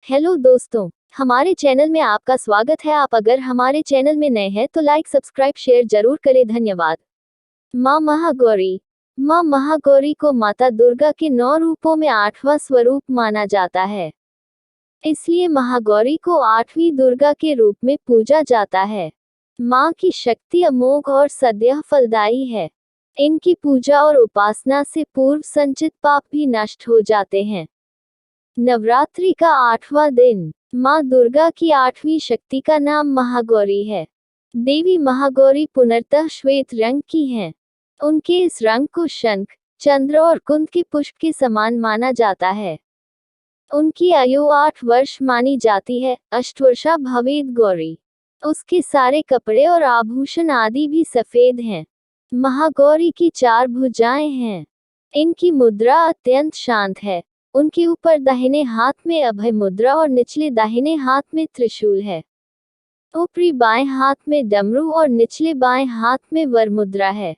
Hello दोस्तों, हमारे channel में आपका स्वागत है। आप अगर हमारे चैनल में नए हैं तो लाइक सब्सक्राइब शेयर जरूर करें। धन्यवाद। माँ महागौरी। माँ महागौरी को माता दुर्गा के 9 रूपों में 8वां स्वरूप माना जाता है। इसलिए महागौरी को 8वीं दुर्गा के रूप में पूजा जाता है। माँ की शक्ति अमोघ और सदैव फलदायी है। इनकी पूजा और उपासना से पूर्व संचित पाप भी नष्ट हो जाते हैं। नवरात्रि का 8वां दिन। माँ दुर्गा की 8वीं शक्ति का नाम महागौरी है। देवी महागौरी पुनर्तः श्वेत रंग की हैं। उनके इस रंग को शंख, चंद्र और कुंद के पुष्प के समान माना जाता है। उनकी आयु 8 वर्ष मानी जाती है। अष्टवर्षा भवेद गौरी। उसके सारे कपड़े और आभूषण आदि भी सफेद हैं। महागौरी की 4 भुजाएं हैं। इनकी मुद्रा अत्यंत शांत है। उनके ऊपर दाहिने हाथ में अभय मुद्रा और निचले दाहिने हाथ में त्रिशूल है। ऊपरी बाएं हाथ में डमरू और निचले बाएं हाथ में वर मुद्रा है।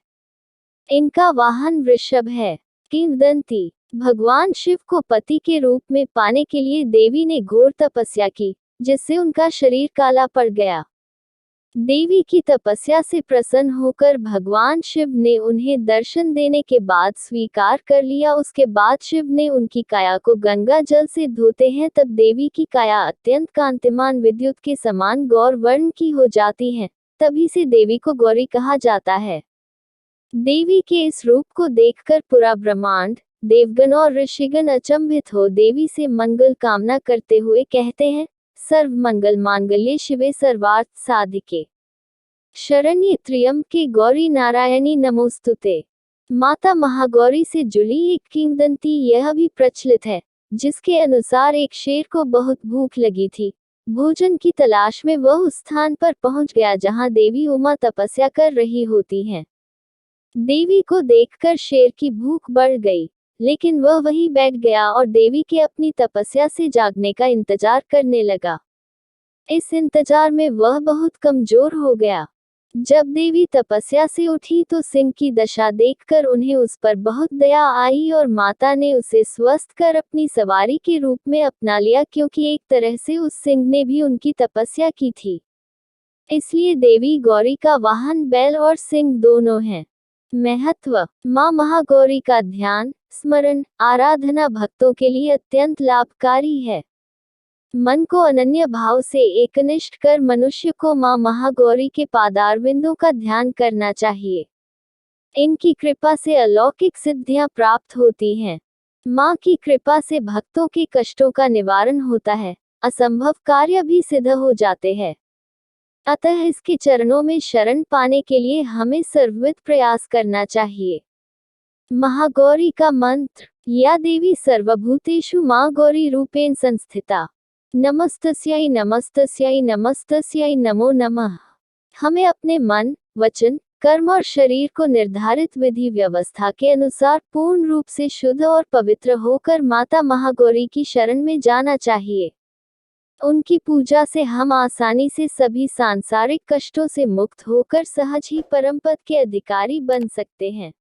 इनका वाहन वृषभ है। किंवदंती। भगवान शिव को पति के रूप में पाने के लिए देवी ने घोर तपस्या की, जिससे उनका शरीर काला पड़ गया। देवी की तपस्या से प्रसन्न होकर भगवान शिव ने उन्हें दर्शन देने के बाद स्वीकार कर लिया। उसके बाद शिव ने उनकी काया को गंगा जल से धोते हैं, तब देवी की काया अत्यंत कांतिमान विद्युत के समान गौर वर्ण की हो जाती है। तभी से देवी को गौरी कहा जाता है। देवी के इस रूप को देखकर पूरा ब्रह्मांड, देवगण और ऋषिगण अचंभित हो देवी से मंगल कामना करते हुए कहते हैं, सर्व मंगल मांगल्ये शिवे सर्वार्थ साधिके शरण्ये त्र्यंबके गौरी नारायणी नमोस्तुते। माता महागौरी से जुड़ी एक किंवदंती यह भी प्रचलित है, जिसके अनुसार एक शेर को बहुत भूख लगी थी। भोजन की तलाश में वह उस स्थान पर पहुंच गया जहां देवी उमा तपस्या कर रही होती हैं। देवी को देखकर शेर की भूख बढ़ गई, लेकिन वह वहीं बैठ गया और देवी के अपनी तपस्या से जागने का इंतजार करने लगा। इस इंतजार में वह बहुत कमजोर हो गया। जब देवी तपस्या से उठी तो सिंह की दशा देखकर उन्हें उस पर बहुत दया आई और माता ने उसे स्वस्थ कर अपनी सवारी के रूप में अपना लिया, क्योंकि एक तरह से उस सिंह ने भी उनकी तपस्या की थी। इसलिए देवी गौरी का वाहन बैल और सिंह दोनों हैं। महत्व। माँ महागौरी का ध्यान, स्मरण, आराधना भक्तों के लिए अत्यंत लाभकारी है। मन को अनन्य भाव से एकनिष्ठ कर मनुष्य को माँ महागौरी के पादारविंदों का ध्यान करना चाहिए। इनकी कृपा से अलौकिक सिद्धियां प्राप्त होती हैं। माँ की कृपा से भक्तों के कष्टों का निवारण होता है, असंभव कार्य भी सिद्ध हो जाते हैं। अतः इसके चरणों में शरण पाने के लिए हमें सर्वविध प्रयास करना चाहिए। महागौरी का मंत्र। या देवी सर्वभूतेषु माँ गौरी रूपेण संस्थिता। नमस्तस्यै नमस्तस्यै नमस्तस्यै नमो नमः। हमें अपने मन, वचन, कर्म और शरीर को निर्धारित विधि व्यवस्था के अनुसार पूर्ण रूप से शुद्ध और पवित्र होकर माता महागौरी की शरण में जाना चाहिए। उनकी पूजा से हम आसानी से सभी सांसारिक कष्टों से मुक्त होकर सहज ही परमपद के अधिकारी बन सकते हैं।